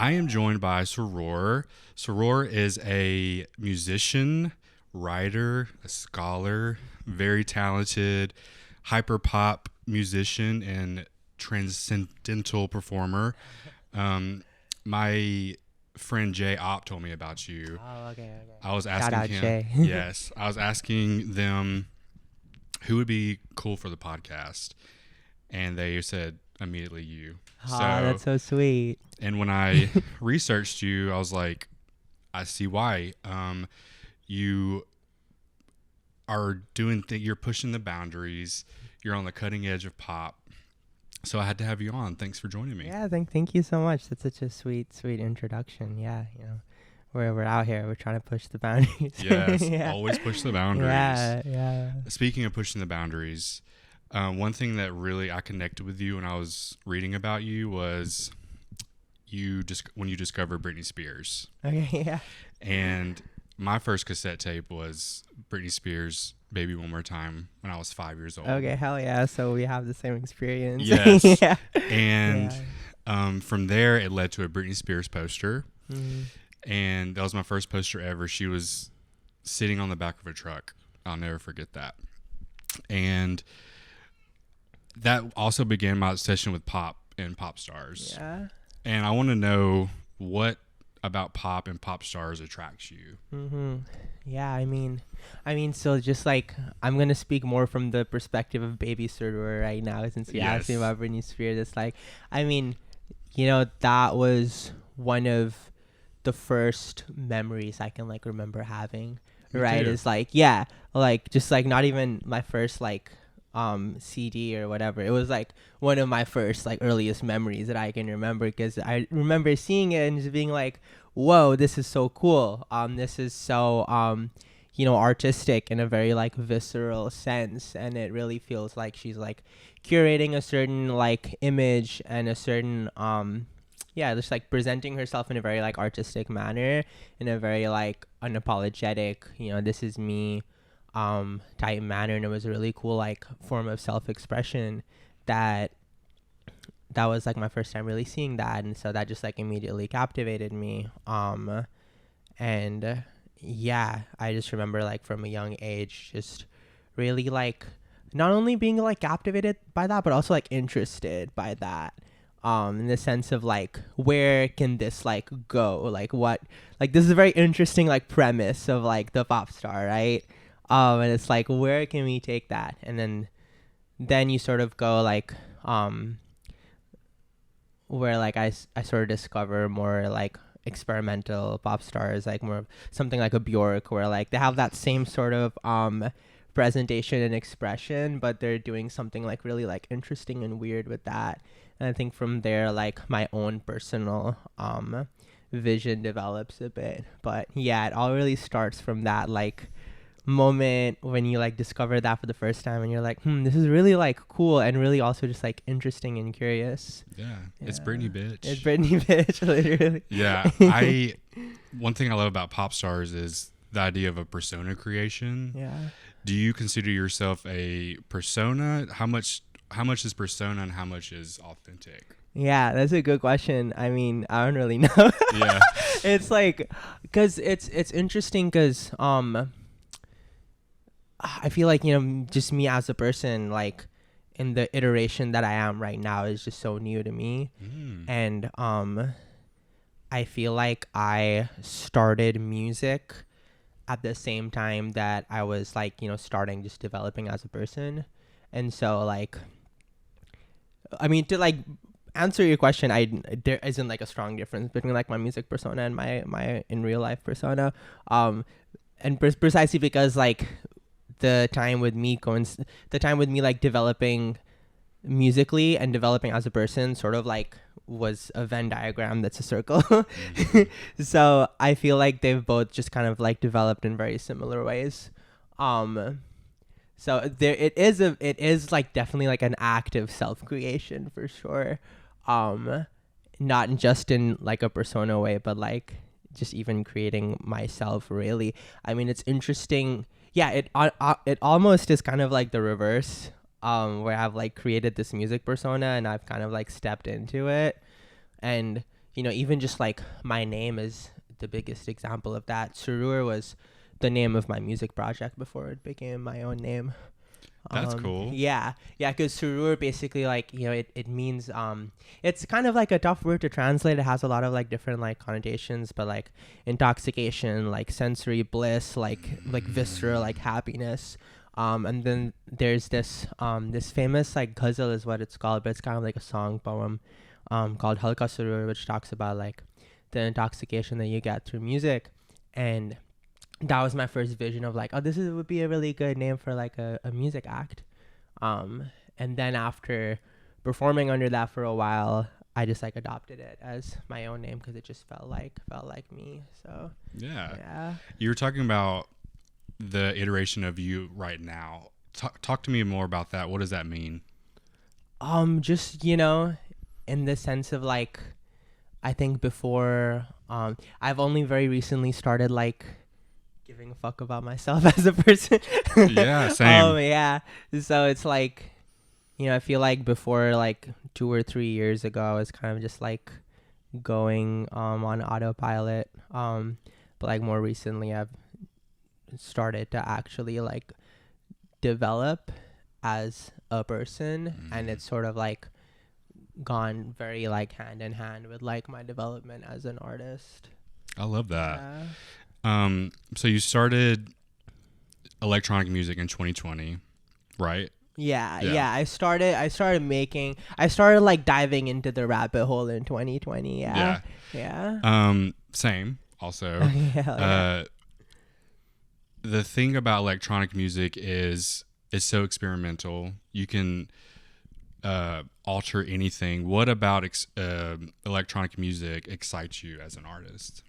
I am joined by Suroor. Suroor is a musician, writer, a scholar, very talented hyperpop musician and transcendental performer. My friend Jay Opp told me about you. Oh, okay. I was Shout asking out him. Jay. Yes, I was asking them who would be cool for the podcast, and they said immediately you. Oh, that's so sweet. And when I researched you, I was like, I see why. You are doing you're pushing the boundaries. You're on the cutting edge of pop. So I had to have you on. Thanks for joining me. Yeah, thank you so much. That's such a sweet introduction. Yeah, we're out here. We're trying to push the boundaries. Yes, Yeah. always push the boundaries. Yeah. Speaking of pushing the boundaries, one thing that really I connected with you when I was reading about you was when you discovered Britney Spears. Okay, yeah. And my first cassette tape was Britney Spears' Baby One More Time when I was 5 years old. Okay, hell yeah. So we have the same experience. Yes. Yeah. And from there, it led to a Britney Spears poster. Mm-hmm. And that was my first poster ever. She was sitting on the back of a truck. I'll never forget that. And that also began my obsession with pop and pop stars. Yeah. And I want to know what about pop and pop stars attracts you. Mm-hmm. Yeah, I mean, so just like I'm gonna speak more from the perspective of baby Suroor right now, since you asked me about Britney Spears. It's like, I mean, that was one of the first memories I can like remember having. Right? It's like, yeah, like just like not even my first like CD or whatever. It was like one of my first like earliest memories that I can remember, because I remember seeing it and just being like, whoa, this is so cool. This is so artistic in a very like visceral sense, and it really feels like she's like curating a certain like image and a certain just like presenting herself in a very like artistic manner, in a very like unapologetic, this is me type manner. And it was a really cool like form of self-expression that was like my first time really seeing that, and so that just like immediately captivated me. And yeah, I just remember like from a young age just really like not only being like captivated by that, but also like interested by that, in the sense of like, where can this like go, like what, like this is a very interesting like premise of like the pop star, right? And it's like, where can we take that? And then you sort of go like where like I sort of discover more like experimental pop stars, like more something like a Bjork, where like they have that same sort of presentation and expression, but they're doing something like really like interesting and weird with that. And I think from there like my own personal vision develops a bit. But yeah, it all really starts from that like moment when you like discover that for the first time, and you're like, this is really like cool, and really also just like interesting and curious. Yeah. It's Britney, bitch. It's Britney, bitch. Literally. Yeah. One thing I love about pop stars is the idea of a persona creation. Yeah. Do you consider yourself a persona? How much is persona and how much is authentic? Yeah, that's a good question. I mean, I don't really know. Yeah. It's like, cause it's interesting, cause I feel like, just me as a person, like in the iteration that I am right now, is just so new to me. And I feel like I started music at the same time that I was like, starting just developing as a person. And so like, I mean, to like answer your question, there isn't like a strong difference between like my music persona and my in real life persona. And precisely because like the time with me like developing musically and developing as a person sort of like was a Venn diagram that's a circle. So I feel like they've both just kind of like developed in very similar ways. So there it is like definitely like an act of self-creation for sure. Not just in like a persona way, but like just even creating myself, really. I mean, it's interesting. Yeah, it almost is kind of like the reverse, where I've like created this music persona and I've kind of like stepped into it. And even just like my name is the biggest example of that. Suroor was the name of my music project before it became my own name. That's cool. Yeah, because Suroor basically, like, it means, it's kind of like a tough word to translate. It has a lot of like different like connotations, but like intoxication, like sensory bliss, like visceral, like happiness. And then there's this famous like ghazal is what it's called, but it's kind of like a song poem, called Halka Suroor, which talks about like the intoxication that you get through music. And that was my first vision of like, oh, would be a really good name for like a music act. And then after performing under that for a while, I just like adopted it as my own name because it just felt like me. So yeah. You were talking about the iteration of you right now. Talk to me more about that. What does that mean? Just in the sense of like, I think before, I've only very recently started like giving a fuck about myself as a person. Yeah, same. Yeah. So it's like, I feel like before like 2 or 3 years ago, I was kind of just like going on autopilot. But like more recently, I've started to actually like develop as a person, and it's sort of like gone very like hand in hand with like my development as an artist. I love that. So you started electronic music in 2020, right? Yeah. I started like diving into the rabbit hole in 2020. Yeah. Same also. The thing about electronic music is it's so experimental. You can alter anything. What about electronic music excites you as an artist?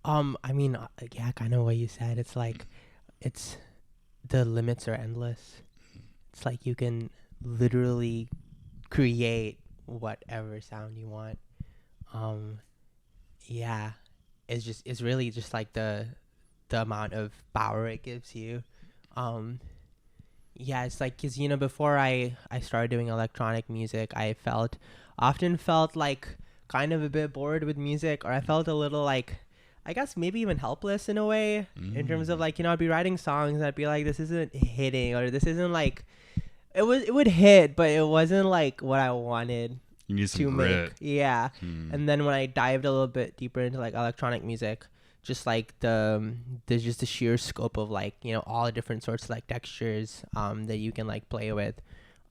I mean, yeah, kind of what you said. It's like, the limits are endless. It's like you can literally create whatever sound you want. Yeah, it's really just like the amount of power it gives you. Yeah, it's like, cause before I started doing electronic music, I often felt like kind of a bit bored with music, or I felt a little like, I guess maybe even helpless in a way, in terms of like, I'd be writing songs and I'd be like, this isn't hitting, or this isn't like, it would hit, but it wasn't like what I wanted. You need some grit. Make. Yeah. And then when I dived a little bit deeper into like electronic music, just like there's just the sheer scope of like, all the different sorts of like textures that you can like play with,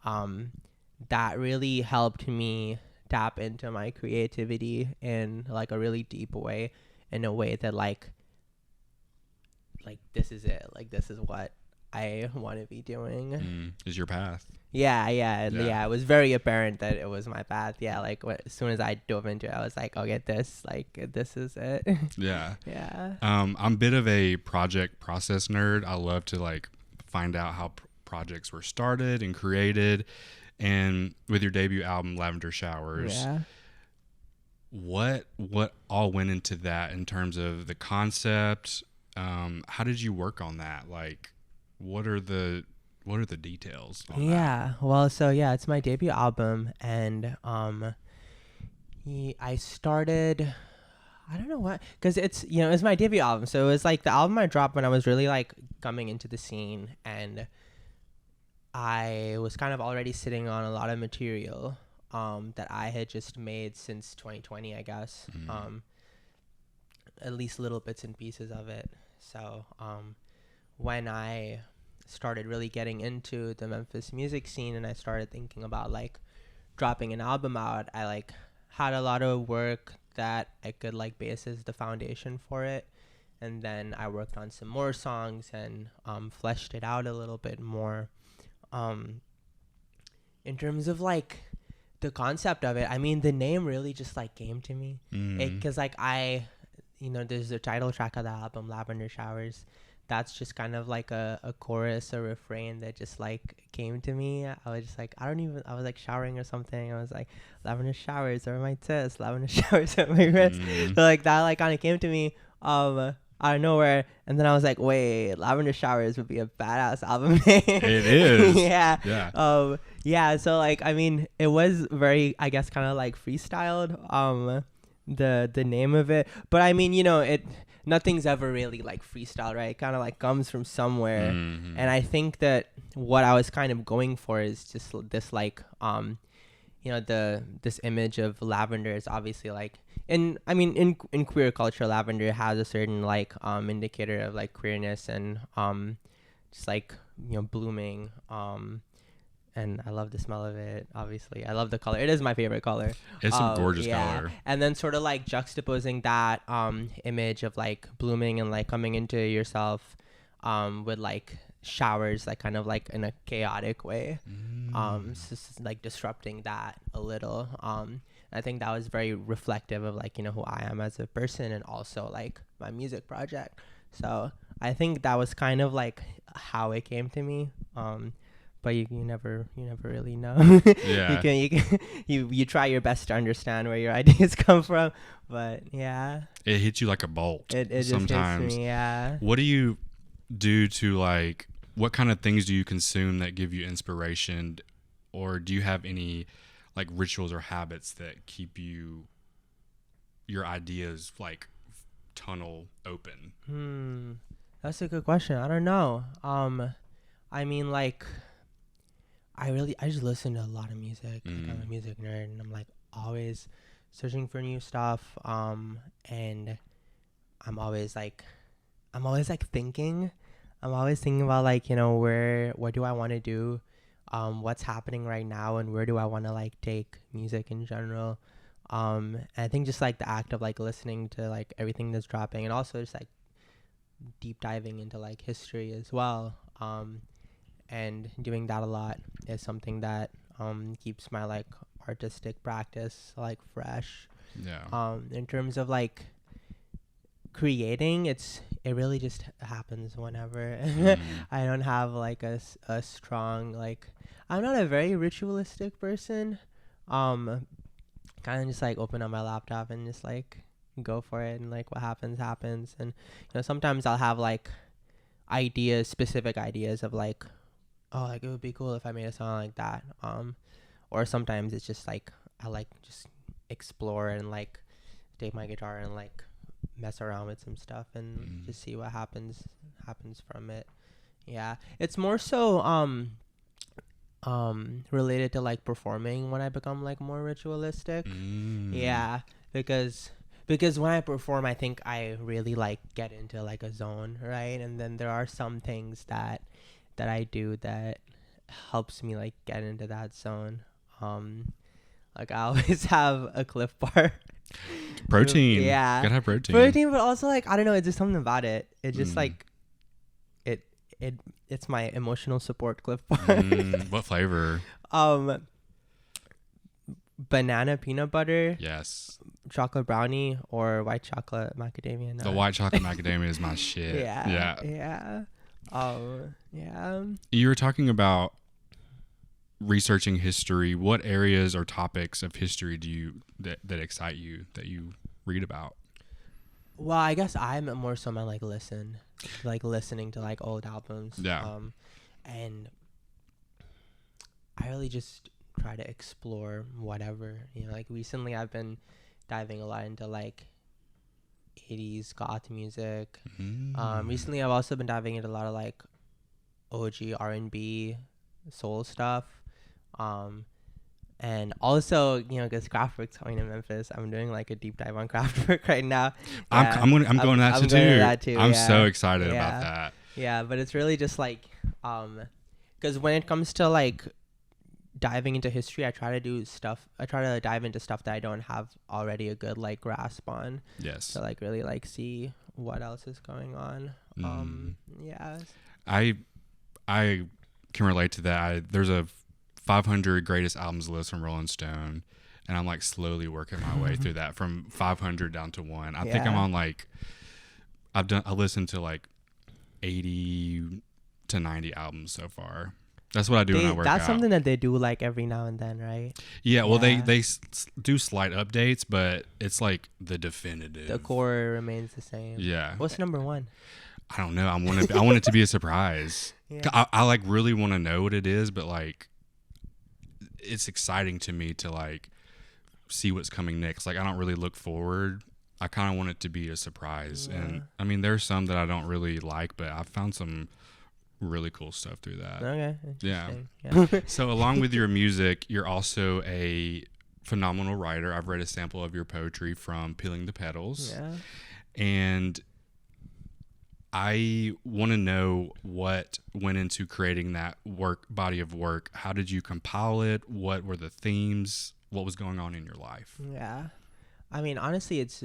that really helped me tap into my creativity in like a really deep way, in a way that like this is it, like this is what I want to be doing. Is your path. Yeah, it was very apparent that it was my path. Yeah, like as soon as I dove into it, I was like, I'll get this, like this is it. Yeah. Yeah. I'm a bit of a project process nerd. I love to like find out how projects were started and created. And with your debut album, Lavender Showers, what all went into that in terms of the concept? How did you work on that? Like, what are the details on that? Well, so yeah, it's my debut album, and I started, I don't know what, because it's it's my debut album, so it was like the album I dropped when I was really like coming into the scene, and I was kind of already sitting on a lot of material that I had just made since 2020, I guess. At least little bits and pieces of it. So when I started really getting into the Memphis music scene and I started thinking about like dropping an album out, I like had a lot of work that I could like base as the foundation for it. And then I worked on some more songs and fleshed it out a little bit more. In terms of like the concept of it, I mean, the name really just like came to me, because like there's the title track of the album, Lavender Showers. That's just kind of like a chorus, a refrain that just like came to me. I was just like, I was like showering or something. I was like, lavender showers are my test, lavender showers are my wrist. So like that like kind of came to me out of nowhere, and then I was like, wait, Lavender Showers would be a badass album name. It is. Yeah. So like, I mean, it was very, I guess, kind of like freestyled. the name of it. But I mean, nothing's ever really like freestyle, right? It kind of like comes from somewhere. Mm-hmm. And I think that what I was kind of going for is just this like this image of lavender is obviously like in queer culture, lavender has a certain like indicator of like queerness and just like blooming, and I love the smell of it. Obviously, I love the color. It is my favorite color. It's a gorgeous color. And then sort of like juxtaposing that image of like blooming and like coming into yourself with like showers, like kind of like in a chaotic way, just like disrupting that a little. I think that was very reflective of like who I am as a person, and also like my music project. So I think that was kind of like how it came to me. But you never really know. Yeah. you try your best to understand where your ideas come from, but yeah, it hits you like a bolt. It sometimes. Just hits me, yeah. What do you do to like? What kind of things do you consume that give you inspiration, or do you have any like rituals or habits that keep your ideas like tunnel open? That's a good question. I don't know. I mean, like, I just listen to a lot of music. Like, I'm a music nerd, and I'm like always searching for new stuff. And I'm always thinking. I'm always thinking about like, what do I want to do? What's happening right now, and where do I want to like take music in general? And I think just like the act of like listening to like everything that's dropping, and also just like deep diving into like history as well. And doing that a lot is something that keeps my like artistic practice like fresh. Yeah. In terms of like creating, it really just happens whenever. I don't have like a strong like, I'm not a very ritualistic person. Kind of just like open up my laptop and just like go for it, and like what happens. And sometimes I'll have like specific ideas of like, oh, like it would be cool if I made a song like that. Or sometimes it's just like I like just explore and like take my guitar and like mess around with some stuff and just see what happens from it. Yeah, it's more so related to like performing when I become like more ritualistic. Yeah, because when I perform, I think I really like get into like a zone, right? And then there are some things that I do that helps me like get into that zone. Like I always have a Cliff Bar. Protein. Yeah. Gotta have protein. But also like, I don't know, it's just something about it. It just like it's my emotional support Cliff Bar. What flavor? Banana peanut butter. Yes. Chocolate brownie or white chocolate macadamia nut. The white chocolate macadamia is my shit. Yeah. Yeah. Yeah. You were talking about researching history. What areas or topics of history do you that excite you, that you read about? Well, I guess I'm more so like listening to like old albums. Yeah. And I really just try to explore whatever, like recently I've been diving a lot into like 80s goth music. Recently I've also been diving into a lot of like OG R&B soul stuff. And also, because Kraftwerk's coming to Memphis, I'm doing like a deep dive on Kraftwerk right now. Yeah, I'm going to that too. I'm so excited yeah. about that. Yeah, but it's really just like, because when it comes to like diving into history, I try to dive into stuff that I don't have already a good like grasp on. Yes. So like really like see what else is going on. Yeah. I can relate to that. There's a 500 greatest albums list from Rolling Stone, and I'm like slowly working my way through that from 500 down to 1. I think I'm on like, I listened to like 80 to 90 albums so far. That's what I do when I work That's out. something that they do like every now and then, right? Yeah, well, they do slight updates, but it's like the definitive. The core remains the same. Yeah. What's number 1? I don't know. I want it to be a surprise. Yeah. I like really want to know what it is, but like, it's exciting to me to like see what's coming next. Like I don't really look forward. I kind of want it to be a surprise. Yeah. And I mean, there's some that I don't really like, but I've found some really cool stuff through that. Okay. Yeah. Yeah. So along with your music, you're also a phenomenal writer. I've read a sample of your poetry from Peeling the Petals. Yeah. And I want to know what went into creating that body of work. How did you compile it? What were the themes? What was going on in your life? Yeah. I mean, honestly, it's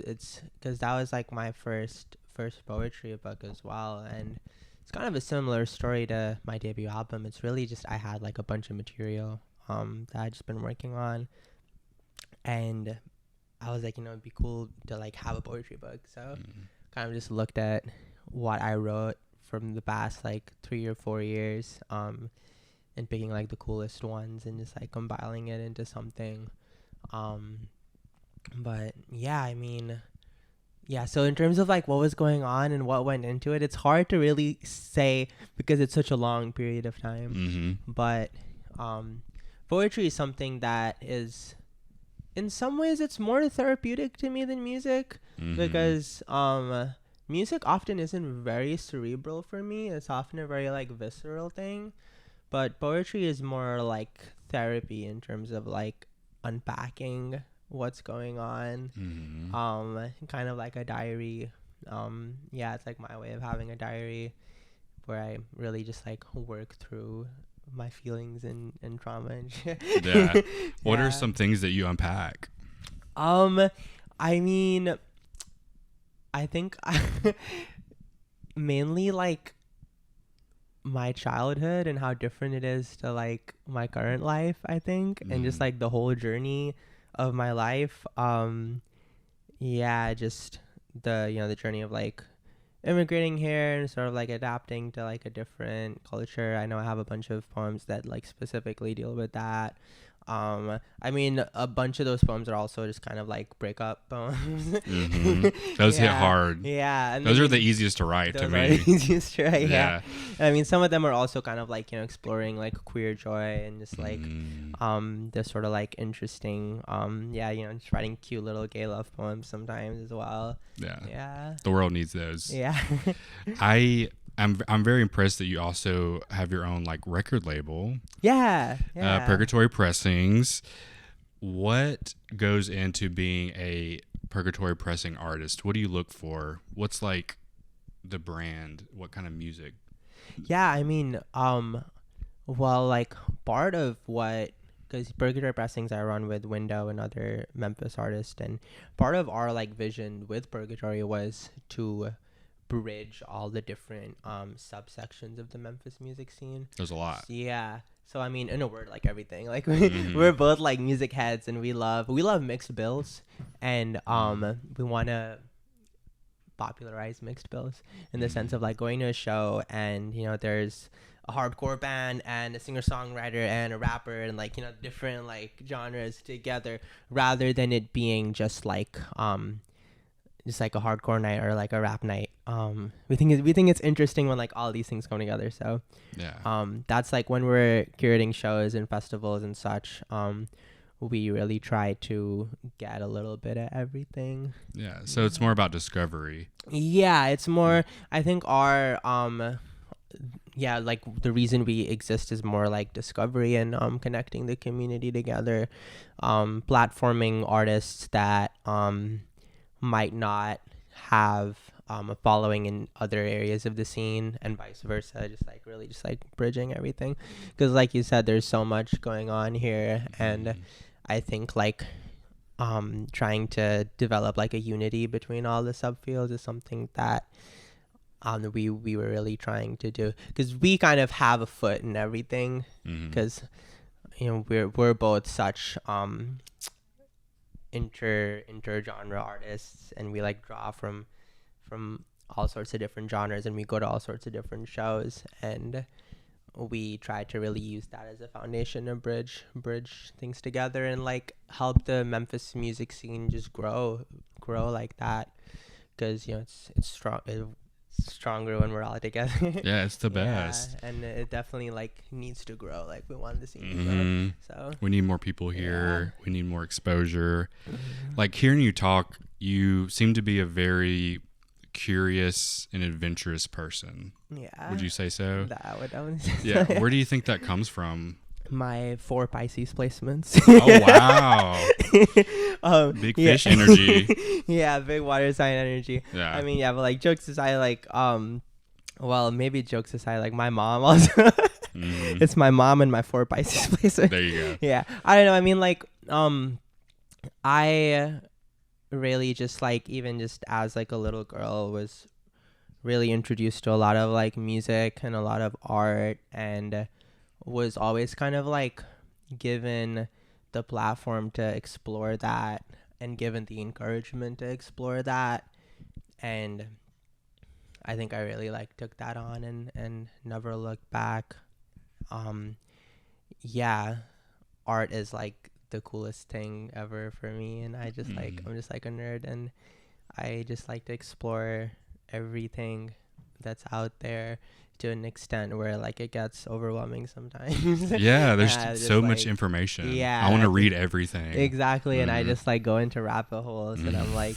because that was like my first poetry book as well, and it's kind of a similar story to my debut album. It's really just I had like a bunch of material that I'd just been working on, and I was like, it'd be cool to like have a poetry book. So kind of just looked at what I wrote from the past like 3 or 4 years, and picking like the coolest ones and just like compiling it into something. But yeah, I mean, yeah, so in terms of like what was going on and what went into it, it's hard to really say because it's such a long period of time. But poetry is something that is, in some ways, it's more therapeutic to me than music, because music often isn't very cerebral for me. It's often a very like visceral thing, but poetry is more like therapy in terms of like unpacking what's going on. Kind of like a diary. Yeah, it's like my way of having a diary where I really just like work through my feelings and trauma and shit. Yeah. What are some things that you unpack? I mean, I think mainly like my childhood and how different it is to like my current life, I think, and just like the whole journey of my life. Yeah, just the journey of like immigrating here and sort of like adapting to like a different culture. I know I have a bunch of poems that like specifically deal with that. I mean, a bunch of those poems are also just kind of like breakup poems. Those hit hard. Yeah. And those are the easiest to write to me. Those are the easiest to write, yeah. I mean, some of them are also kind of like, exploring like queer joy and just like, the sort of like interesting, just writing cute little gay love poems sometimes as well. Yeah. Yeah. The world needs those. Yeah. I'm very impressed that you also have your own like record label. Yeah. Purgatory Pressings. What goes into being a Purgatory Pressing artist? What do you look for? What's like the brand? What kind of music? Yeah, I mean, well, like part of what, because Purgatory Pressings I run with Window, another Memphis artist, and part of our like vision with Purgatory was to bridge all the different subsections of the Memphis music scene. There's a lot. Yeah. So I mean, in a word, like everything. Like we're both like music heads, and we love mixed bills, and we want to popularize mixed bills in the sense of like going to a show and there's a hardcore band and a singer-songwriter and a rapper and like different like genres together, rather than it being just like a hardcore night or like a rap night. We think it's interesting when like all these things come together. So that's like when we're curating shows and festivals and such, we really try to get a little bit of everything. Yeah. So it's more about discovery. Yeah, it's more, I think our like the reason we exist is more like discovery and connecting the community together, platforming artists that might not have a following in other areas of the scene and vice versa, just like bridging everything, because like you said, there's so much going on here, and I think like trying to develop like a unity between all the subfields is something that we were really trying to do, because we kind of have a foot in everything, because we're both such inter-genre artists, and we like draw from all sorts of different genres, and we go to all sorts of different shows, and we try to really use that as a foundation to bridge things together and like help the Memphis music scene just grow like that, because it's strong, it's stronger when we're all together. Yeah, it's the best. And it definitely like needs to grow. Like we want the scene to Mm-hmm. grow. So We need more people here. Yeah. We need more exposure. Like hearing you talk, you seem to be a very curious and adventurous person. Yeah. Would you say so? That would definitely say Yeah. so. Where do you think that comes from? My 4 Pisces placements. Oh wow. Big fish energy. Yeah, big water sign energy. Yeah. I mean, yeah, but like jokes aside, like well, maybe jokes aside, like my mom also. Mhm. It's my mom and my 4 Pisces placement. There you go. Yeah, I don't know. I mean, like I really just like even just as like a little girl was really introduced to a lot of like music and a lot of art, and was always kind of like given the platform to explore that and given the encouragement to explore that. And I think I really like took that on and never looked back. Yeah, art is like the coolest thing ever for me, and I just like I'm just like a nerd, and I just like to explore everything that's out there to an extent where like it gets overwhelming sometimes. Yeah, there's just, so much like, information. yeah, I want I to think- read everything. Exactly, and I Mhm. just like go into rabbit holes, and I'm Mhm. like,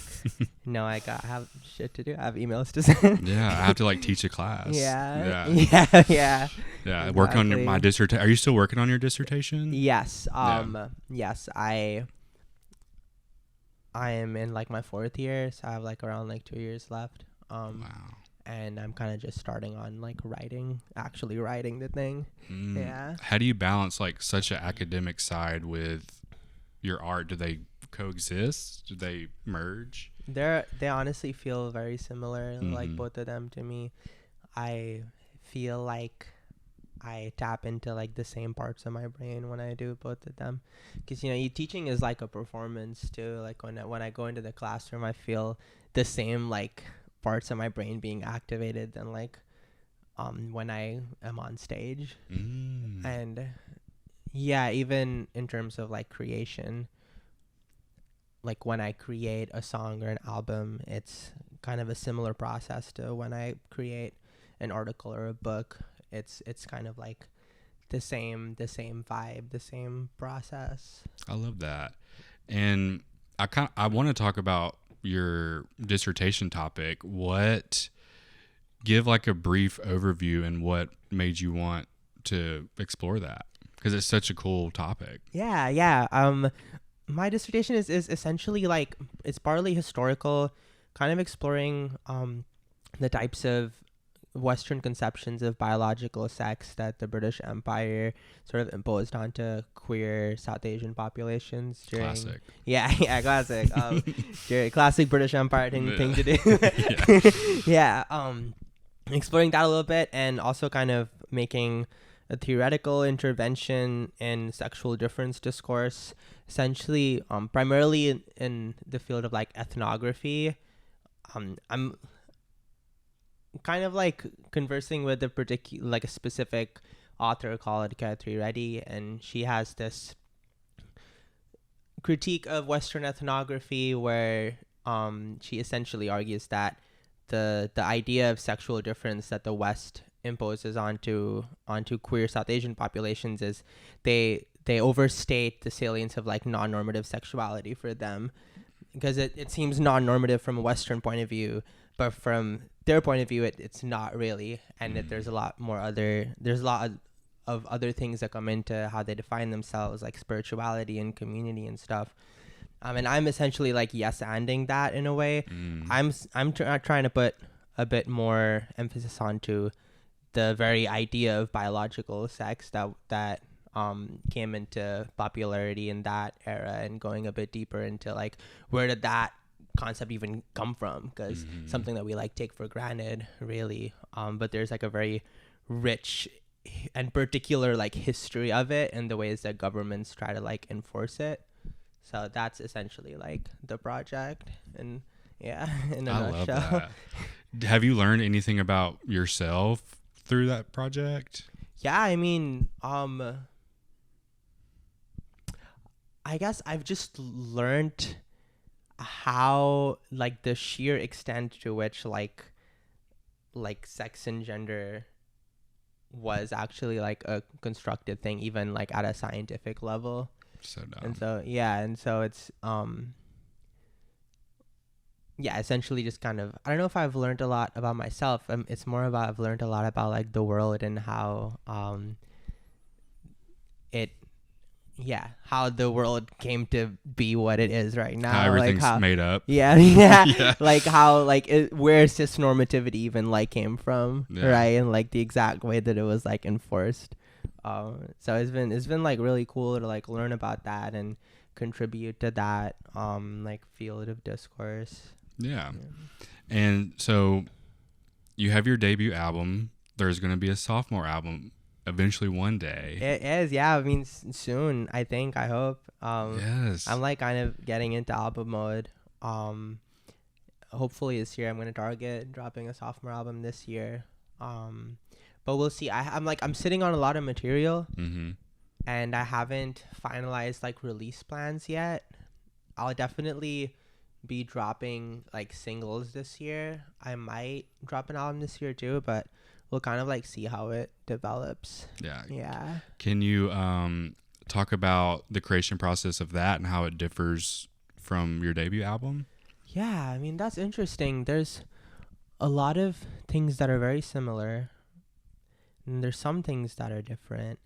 no, I have shit to do. I have emails to send. Yeah, I have to like teach a class. Yeah, Yeah. yeah, yeah. Yeah. Work on my Exactly. dissertation. Are you still working on your dissertation? Yes. Yeah. Yes. I am in like my 4th year, so I have like around like 2 years left. Wow. And I'm kind of just starting on like actually writing the thing. Yeah. How do you balance like such an academic side with your art? Do they coexist? Do they merge? They honestly feel very similar, like Mhm. both of them to me. I feel like I tap into like the same parts of my brain when I do both of them, because teaching is like a performance too. Like when I go into the classroom, I feel the same like parts of my brain being activated than like when I am on stage. And yeah, even in terms of like creation, like when I create a song or an album, it's kind of a similar process to when I create an article or a book. It's kind of like the same vibe, the same process. I love that. And I want to talk about your dissertation topic. Give like a brief overview and what made you want to explore that, because it's such a cool topic. Yeah. My dissertation is essentially like, it's partly historical, kind of exploring the types of Western conceptions of biological sex that the British Empire sort of imposed onto queer South Asian populations during. Classic. Yeah, classic. Classic British Empire thing to do. Yeah. Exploring that a little bit, and also kind of making a theoretical intervention in sexual difference discourse, essentially, primarily in the field of like ethnography. I'm kind of like conversing with a specific author called Katri Reddy, and she has this critique of Western ethnography where she essentially argues that the idea of sexual difference that the West imposes onto queer South Asian populations is they overstate the salience of like non-normative sexuality for them, because it seems non-normative from a Western point of view, but from their point of view it's not really, and that there's a lot of other things that come into how they define themselves, like spirituality and community and stuff. And I'm essentially like yes-anding that in a way. I'm trying to put a bit more emphasis onto the very idea of biological sex that came into popularity in that era, and going a bit deeper into like where did that concept even come from, because something that we like take for granted really, but there's like a very rich and particular like history of it and the ways that governments try to like enforce it. So that's essentially like the project, and yeah, in a nutshell. Love that. Have you learned anything about yourself through that project? Yeah, I mean, I guess I've just learned how like the sheer extent to which like like sex and gender was actually like a constructed thing, even like at a scientific level. So dumb. And so it's essentially just kind of, I don't know if I've learned a lot about myself. It's more about, I've learned a lot about like the world and how how the world came to be what it is right now. How everything's made up. Yeah. Yeah. Like how like where cis normativity even like came from, right? And like the exact way that it was like enforced. So it's been like really cool to like learn about that and contribute to that like field of discourse. Yeah. And so you have your debut album. There's going to be a sophomore album eventually one day. It is, yeah. I mean, soon, I think, I hope. Yes. I'm like kind of getting into album mode. Hopefully this year I'm going to target dropping a sophomore album this year. But we'll see. I'm sitting on a lot of material, and I haven't finalized like release plans yet. I'll definitely be dropping like singles this year. I might drop an album this year too, but we'll kind of like see how it develops. Yeah. Can you talk about the creation process of that and how it differs from your debut album? Yeah, I mean, that's interesting. There's a lot of things that are very similar, and there's some things that are different.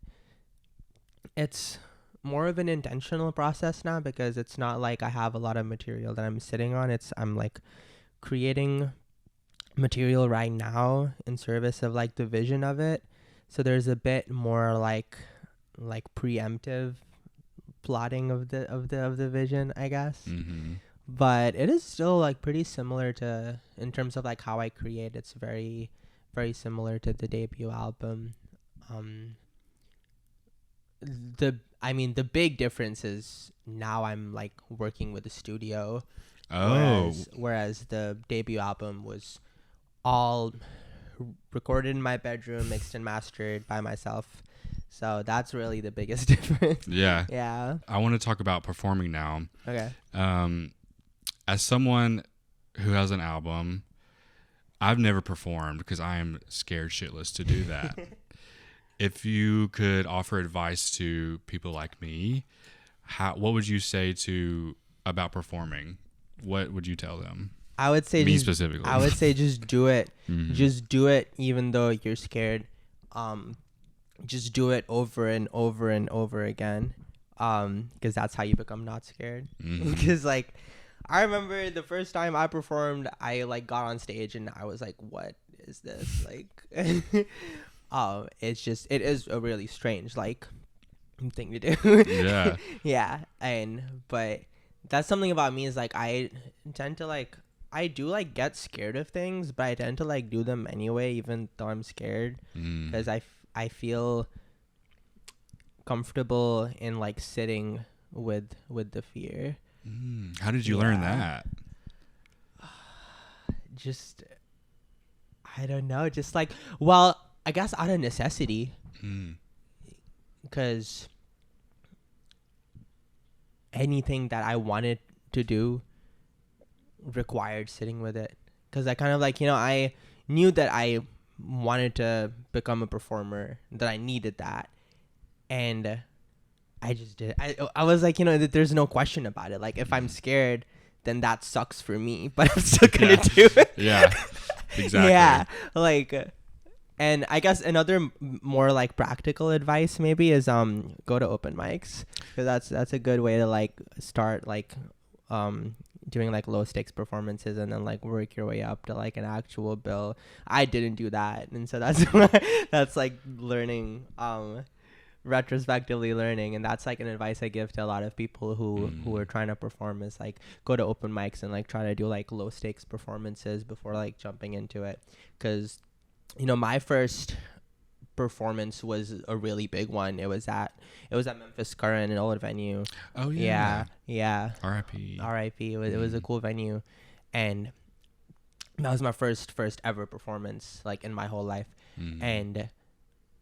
It's more of an intentional process now because it's not like I have a lot of material that I'm sitting on. I'm like creating material right now in service of like the vision of it. So there's a bit more like preemptive plotting of the vision, I guess. But it is still like pretty similar to, in terms of like how I create, it's very, very similar to the debut album. The big difference is now I'm like working with a studio. Whereas the debut album was all recorded in my bedroom, mixed and mastered by myself. So that's really the biggest difference. Yeah. I want to talk about performing now. Okay. As someone who has an album, I've never performed because I am scared shitless to do that. If you could offer advice to people like me, what would you say about performing? What would you tell them? I would say specifically. I would say just do it. Just do it even though you're scared. Just do it over and over and over again. Because that's how you become not scared. Because like I remember the first time I performed, I like got on stage and I was like, what is this? Like it is a really strange like thing to do. Yeah. But that's something about me is like I tend to like, I do like get scared of things, but I tend to like do them anyway, even though I'm scared, because I feel comfortable in like sitting with the fear. How did you learn that? Just, I don't know, just like, well, I guess out of necessity, because anything that I wanted to do required sitting with it. Because I kind of like, I knew that I wanted to become a performer, that I needed that, and I just did. I was like, there's no question about it. Like, if I'm scared, then that sucks for me, but I'm still gonna do it. Yeah, exactly. Yeah, like, and I guess another more like practical advice maybe is go to open mics, because that's a good way to like start like doing like low stakes performances and then like work your way up to like an actual bill. I didn't do that, and so that's like learning, retrospectively learning, and that's like an advice I give to a lot of people who are trying to perform, is like go to open mics and like try to do like low stakes performances before like jumping into it. Because my first performance was a really big one. It was at Memphis Current, an old venue. Oh yeah. R.I.P. It was a cool venue, and that was my first ever performance like in my whole life, and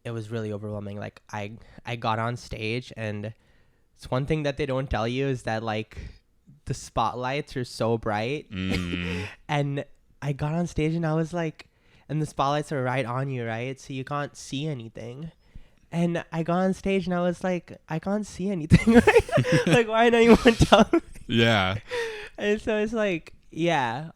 it was really overwhelming. Like I got on stage, and it's one thing that they don't tell you is that like the spotlights are so bright, and I got on stage and I was like. and the spotlights are right on you, right? So you can't see anything. And I got on stage and I was like, I can't see anything. Right? Like, why didn't anyone tell me? Yeah. And so it's like, yeah.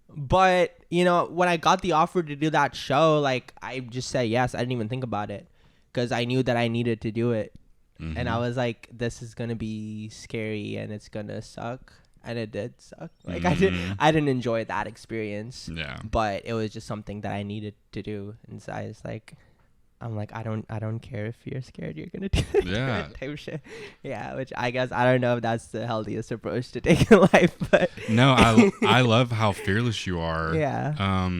But, you know, when I got the offer to do that show, like, I just said yes. I didn't even think about it because I knew that I needed to do it. Mm-hmm. And I was like, this is going to be scary and it's going to suck. And it did suck. Like, I didn't enjoy that experience. Yeah. But it was just something that I needed to do. And so I was like, I'm like, I don't care if you're scared, you're gonna do it. Yeah. Type shit. Yeah, which I guess I don't know if that's the healthiest approach to take in life, but no, I love how fearless you are. Yeah.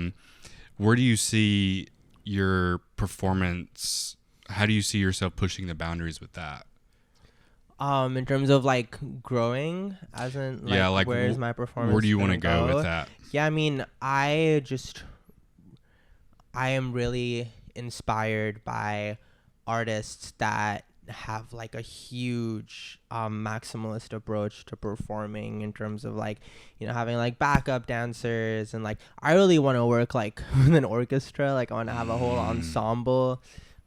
Where do you see your performance? How do you see yourself pushing the boundaries with that? In terms of like growing, as in like, yeah, like where's my performance? Where do you want to go with that? Yeah, I mean, I am really inspired by artists that have like a huge maximalist approach to performing in terms of like, you know, having like backup dancers, and like I really want to work like with an orchestra. Like I want to have a whole ensemble,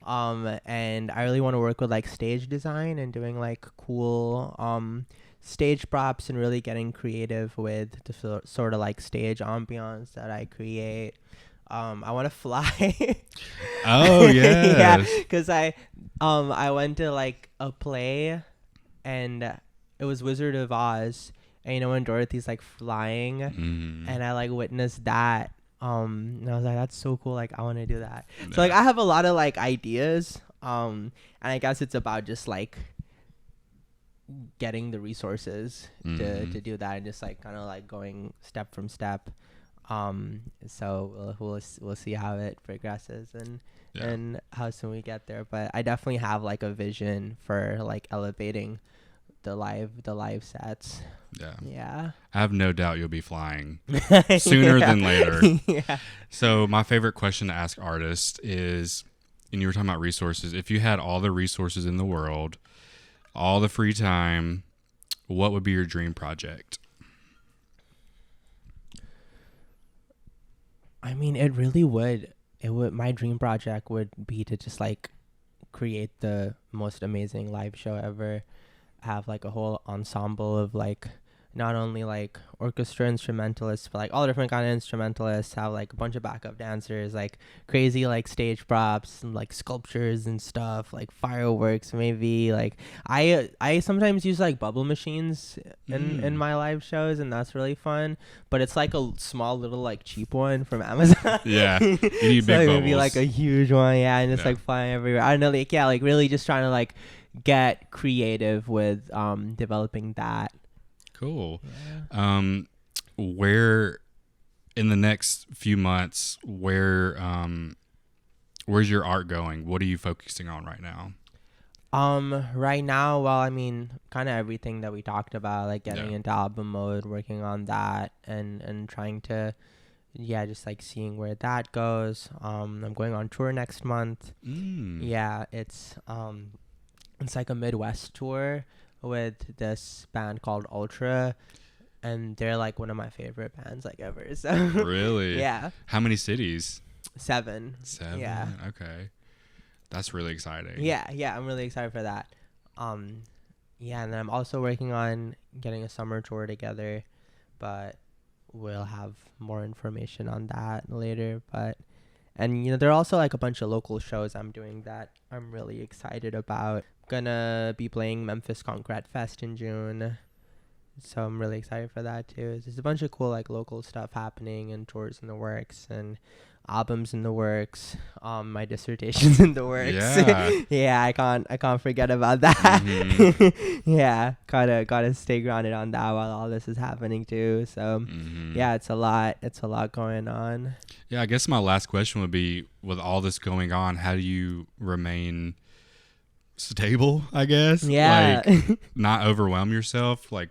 and I really want to work with like stage design and doing like cool stage props and really getting creative with the sort of like stage ambiance that I create. I want to fly. Oh yes. Yeah, because I went to like a play, and it was Wizard of Oz, and you know when Dorothy's like flying, and I like witnessed that. And I was like, that's so cool. Like I want to do that. Yeah. So like I have a lot of like ideas. And I guess it's about just like getting the resources to do that, and just like kind of like going step from step. So we'll see how it progresses and how soon we get there. But I definitely have like a vision for like elevating the live sets. Yeah. I have no doubt you'll be flying sooner than later. Yeah. So my favorite question to ask artists is, and you were talking about resources, if you had all the resources in the world, all the free time, what would be your dream project? I mean, it really would. My dream project would be to just like create the most amazing live show ever. Have like a whole ensemble of like not only like orchestra instrumentalists, but like all different kind of instrumentalists. Have like a bunch of backup dancers, like crazy like stage props and like sculptures and stuff, like fireworks maybe. Like I sometimes use like bubble machines in my live shows, and that's really fun. But it's like a small little like cheap one from Amazon. Yeah, you need so big bubbles. Maybe like a huge one, yeah, and it's like flying everywhere. I don't know, like yeah, like really just trying to like get creative with developing that. Cool. Yeah. Where in the next few months, where's your art going? What are you focusing on right now? Right now, well, I mean, kind of everything that we talked about, like getting into album mode, working on that, and trying to, just like seeing where that goes. I'm going on tour next month. Yeah, it's like a Midwest tour with this band called Ultra, and they're like one of my favorite bands like ever. So really? Yeah. How many cities? 7. Yeah. Okay. That's really exciting. Yeah, I'm really excited for that. And then I'm also working on getting a summer tour together, but we'll have more information on that later. And you know, there are also like a bunch of local shows I'm doing that I'm really excited about. Gonna be playing Memphis Concrete Fest in June, so I'm really excited for that too. There's a bunch of cool like local stuff happening, and tours in the works, and albums in the works. My dissertation's in the works. Yeah. I can't forget about that. Yeah, gotta stay grounded on that while all this is happening too. So yeah, it's a lot going on. Yeah, I guess my last question would be, with all this going on, how do you remain stable, I guess? Yeah. Like not overwhelm yourself? Like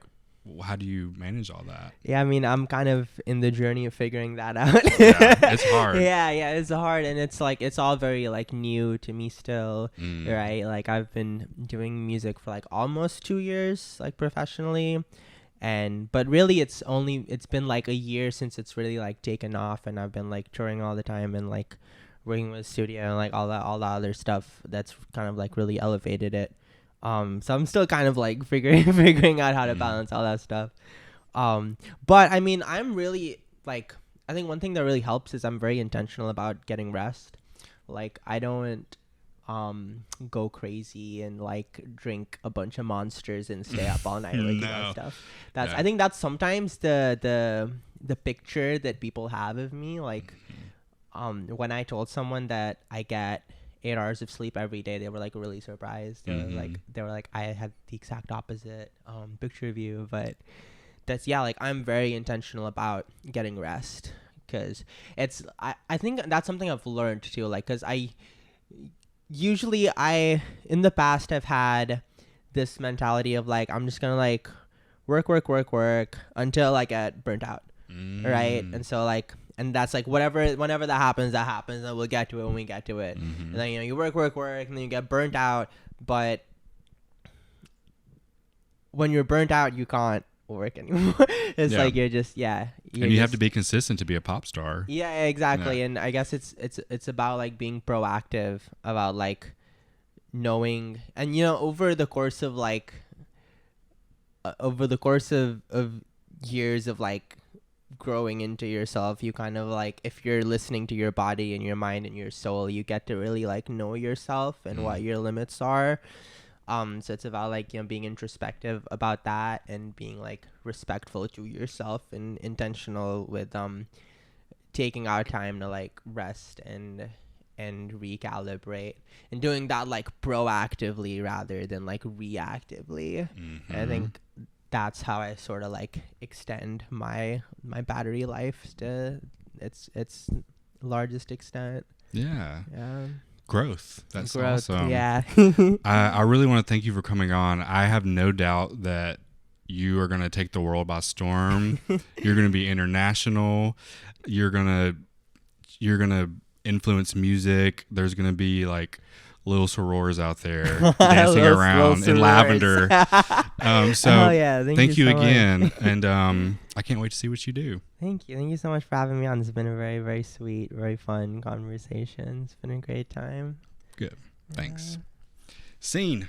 how do you manage all that? Yeah, I mean, I'm kind of in the journey of figuring that out. Yeah, it's hard. Yeah, it's hard, and it's like it's all very like new to me still, right? Like I've been doing music for like almost 2 years, like professionally, But really it's been like a year since it's really like taken off, and I've been like touring all the time and like working with studio and like all the other stuff that's kind of like really elevated it. So I'm still kind of like figuring out how to balance all that stuff. But I mean, I'm really like, I think one thing that really helps is I'm very intentional about getting rest. Like I don't go crazy and like drink a bunch of monsters and stay up all night working on stuff. I think that's sometimes the picture that people have of me. Like when I told someone that I get 8 hours of sleep every day, they were like really surprised. They were like I had the exact opposite picture of you. But that's like I'm very intentional about getting rest, because I think that's something I've learned too, like because I in the past have had this mentality of like I'm just gonna like work until I get burnt out, right? And so like, and that's like whenever that happens, and we'll get to it when we get to it. And then you work and then you get burnt out, but when you're burnt out you can't work anymore. It's like you're just and you have to be consistent to be a pop star. Exactly. And I guess it's about like being proactive about like knowing, and over the course of years of like growing into yourself, you kind of like, if you're listening to your body and your mind and your soul, you get to really like know yourself and what your limits are. So it's about like, being introspective about that and being like respectful to yourself and intentional with taking our time to like rest and recalibrate, and doing that like proactively rather than like reactively. And I think that's how I sort of like extend my battery life to its largest extent. Yeah. Growth. That's awesome. Yeah. I really want to thank you for coming on. I have no doubt that you are going to take the world by storm. You're going to be international. You're going to influence music. There's going to be like little sorors out there dancing around in lavender. Thank you so again. Much. And I can't wait to see what you do. Thank you so much for having me on. This has been a very, very sweet, very fun conversation. It's been a great time. Good. Thanks. Scene.